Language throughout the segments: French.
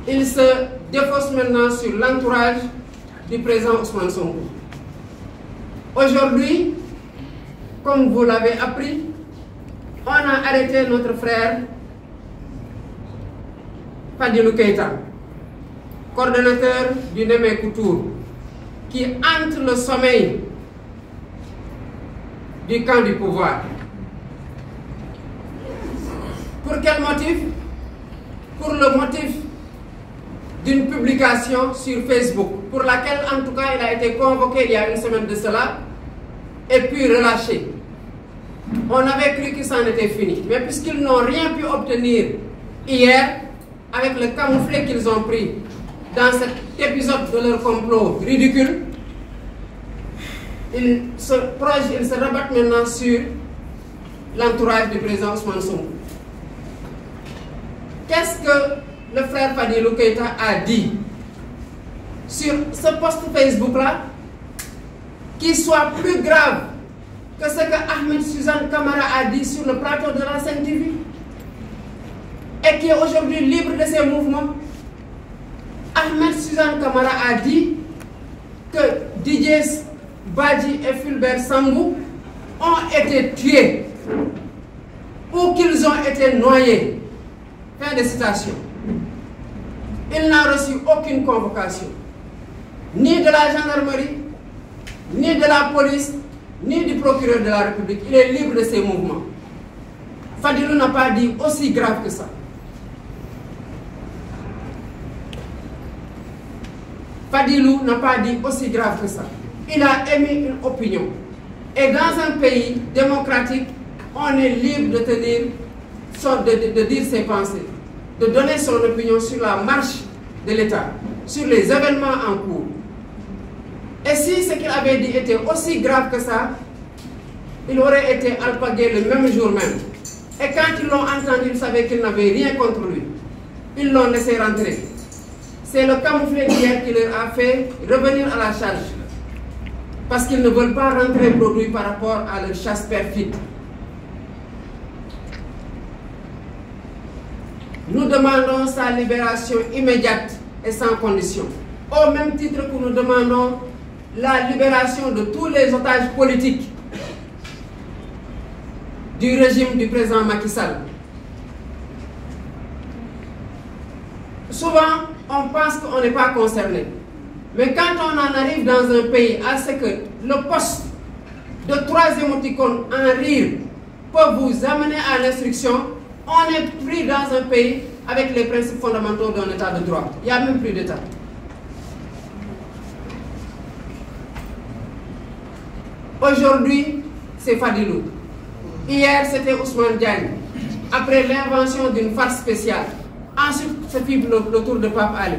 il se défausse maintenant sur l'entourage du président Ousmane Sonko. Aujourd'hui, comme vous l'avez appris, on a arrêté notre frère Fadilou Keïta, coordonnateur du Némé Tour, qui hante le sommeil du camp du pouvoir. Pour quel motif? Pour le motif d'une publication sur Facebook, pour laquelle en tout cas il a été convoqué il y a une semaine de cela, et puis relâché. On avait cru que ça en était fini. Mais puisqu'ils n'ont rien pu obtenir hier, avec le camouflet qu'ils ont pris dans cet épisode de leur complot ridicule, ils se rabattent maintenant sur l'entourage du président Ousmane Sonko. Qu'est-ce que le frère Fadilou Keïta a dit sur ce post Facebook-là qui soit plus grave que ce que Ahmed Suzanne Camara a dit sur le plateau de la Sen TV et qui est aujourd'hui libre de ses mouvements? Ahmed Suzanne Camara a dit que Didier Badji et Fulbert Sambou ont été tués ou qu'ils ont été noyés. Fin de citation. Il n'a reçu aucune convocation, ni de la gendarmerie, ni de la police, ni du procureur de la République. Il est libre de ses mouvements. Fadilou n'a pas dit aussi grave que ça. Fadilou n'a pas dit aussi grave que ça. Il a émis une opinion. Et dans un pays démocratique, on est libre de tenir, de dire ses pensées, de donner son opinion sur la marche de l'État, sur les événements en cours. Et si ce qu'il avait dit était aussi grave que ça, il aurait été alpagué le même jour même. Et quand ils l'ont entendu, ils savaient qu'ils n'avaient rien contre lui. Ils l'ont laissé rentrer. C'est le camouflet d'hier qui leur a fait revenir à la charge. Parce qu'ils ne veulent pas rentrer produit par rapport à leur chasse perfide. Nous demandons sa libération immédiate et sans condition. Au même titre que nous demandons la libération de tous les otages politiques du régime du président Macky Sall. Souvent, on pense qu'on n'est pas concerné. Mais quand on en arrive dans un pays à ce que le poste de 3 émoticônes en rire peut vous amener à l'instruction, on est pris dans un pays avec les principes fondamentaux d'un état de droit. Il n'y a même plus d'état. Aujourd'hui, c'est Fadilou. Hier, c'était Ousmane Diagne. Après l'invention d'une farce spéciale. Ensuite, ce fut le tour de Pape Ali.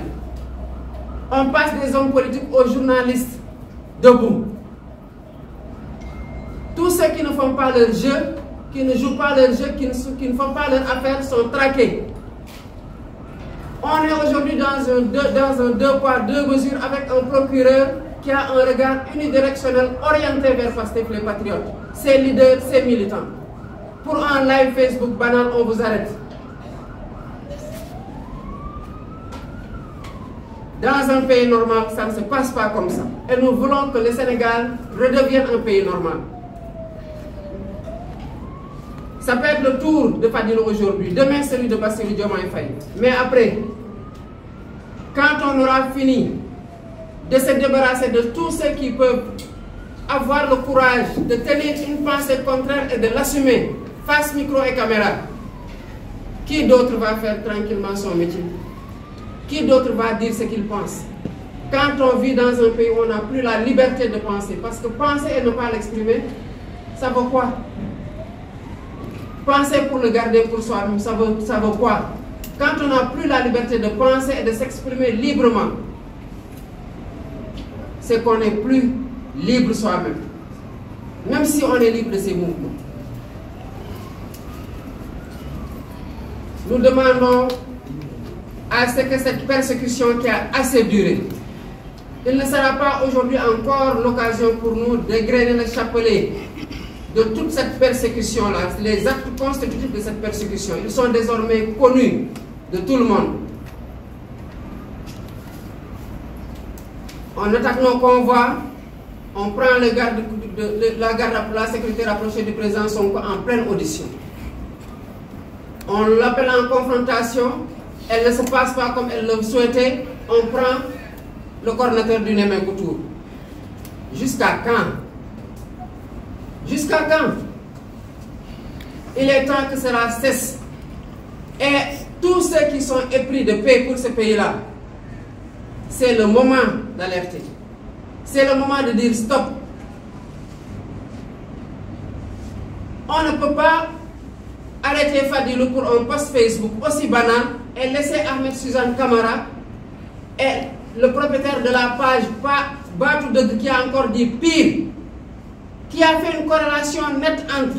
On passe des hommes politiques aux journalistes debout. Tous ceux qui ne font pas leur jeu, qui ne jouent pas leur jeu, qui ne font pas leur affaire, sont traqués. On est aujourd'hui dans un deux poids, deux mesures avec un procureur qui a un regard unidirectionnel orienté vers Pastef les Patriotes, ses leaders, ses militants. Pour un live Facebook banal, on vous arrête. Dans un pays normal, ça ne se passe pas comme ça. Et nous voulons que le Sénégal redevienne un pays normal. Ça peut être le tour de Fadilou aujourd'hui, demain celui de Bassirou Diomaye Faye. Mais après, quand on aura fini de se débarrasser de tous ceux qui peuvent avoir le courage de tenir une pensée contraire et de l'assumer face micro et caméra, qui d'autre va faire tranquillement son métier? Qui d'autre va dire ce qu'il pense? Quand on vit dans un pays où on n'a plus la liberté de penser, parce que penser et ne pas l'exprimer, ça vaut quoi? Penser pour le garder pour soi-même, ça vaut quoi? Quand on n'a plus la liberté de penser et de s'exprimer librement, c'est qu'on n'est plus libre soi-même, même si on est libre de ses mouvements. Nous demandons à ce que cette persécution qui a assez duré, il ne sera pas aujourd'hui encore l'occasion pour nous d'égrener le chapelet de toute cette persécution-là, les actes constitutifs de cette persécution. Ils sont désormais connus de tout le monde. On attaque nos convois, on prend la garde, la secrétaire rapprochée du président Sonko en pleine audition. On l'appelle en confrontation, elle ne se passe pas comme elle le souhaitait, on prend le coordinateur du Némé-Koutour. Jusqu'à quand? Jusqu'à quand? Il est temps que cela cesse. Et tous ceux qui sont épris de paix pour ce pays-là, c'est le moment d'alerter. C'est le moment de dire stop. On ne peut pas arrêter Fadilou pour un post Facebook aussi banal et laisser Ahmed Suzanne Camara et le propriétaire de la page Batou Deug qui a encore dit pire, qui a fait une corrélation nette entre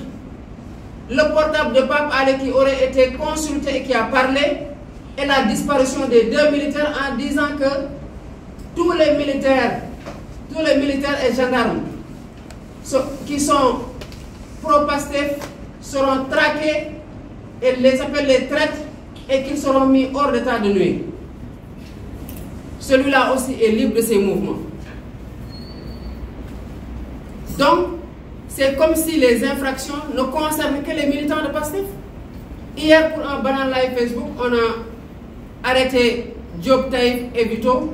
le portable de Pape Alé qui aurait été consulté et qui a parlé et la disparition des 2 militaires en disant que tous les militaires et gendarmes qui sont pro-Pastef seront traqués et les appels les traitent et qu'ils seront mis hors d'état de nuire. Celui-là aussi est libre de ses mouvements. Donc, c'est comme si les infractions ne concernent que les militants de Pastef. Hier, pour un banal live Facebook, on a arrêté Diop Taïf et Vito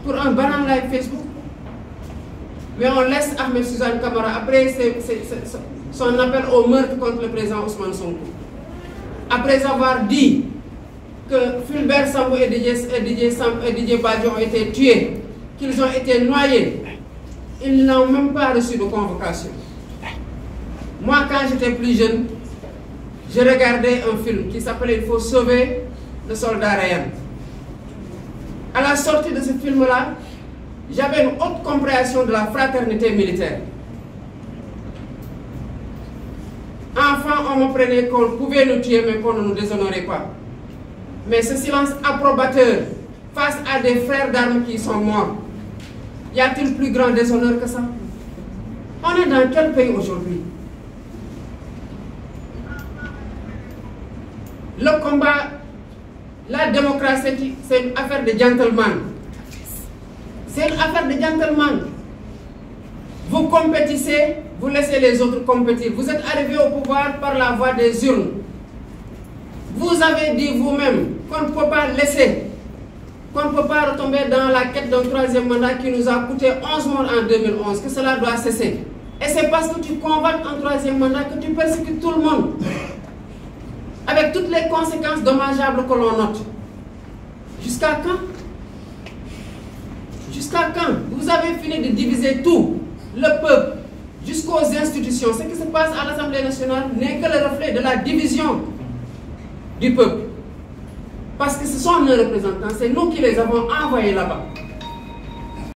pour un banal live Facebook. Mais on laisse Ahmed Suzanne Camara après son appel au meurtre contre le président Ousmane Sonko. Après avoir dit que Fulbert Sambou et Didier Badji ont été tués, qu'ils ont été noyés, ils n'ont même pas reçu de convocation. Moi, quand j'étais plus jeune, je regardais un film qui s'appelait « Il faut sauver le soldat Ryan ». À la sortie de ce film-là, j'avais une haute compréhension de la fraternité militaire. Enfant, on me prenait qu'on pouvait nous tuer, mais qu'on ne nous déshonorait pas. Mais ce silence approbateur face à des frères d'armes qui sont morts, y a-t-il plus grand déshonneur que ça? On est dans quel pays aujourd'hui? Le combat, la démocratie, c'est une affaire de gentleman. C'est une affaire de gentleman. Vous compétissez, vous laissez les autres compétir. Vous êtes arrivé au pouvoir par la voie des urnes. Vous avez dit vous-même qu'on ne peut pas laisser, qu'on ne peut pas retomber dans la quête d'un troisième mandat qui nous a coûté 11 morts en 2011, que cela doit cesser. Et c'est parce que tu convoques un troisième mandat que tu persécutes tout le monde. Avec toutes les conséquences dommageables que l'on note. Jusqu'à quand? Jusqu'à quand? Vous avez fini de diviser tout, le peuple, jusqu'aux institutions. Ce qui se passe à l'Assemblée nationale n'est que le reflet de la division du peuple. Parce que ce sont nos représentants, c'est nous qui les avons envoyés là-bas.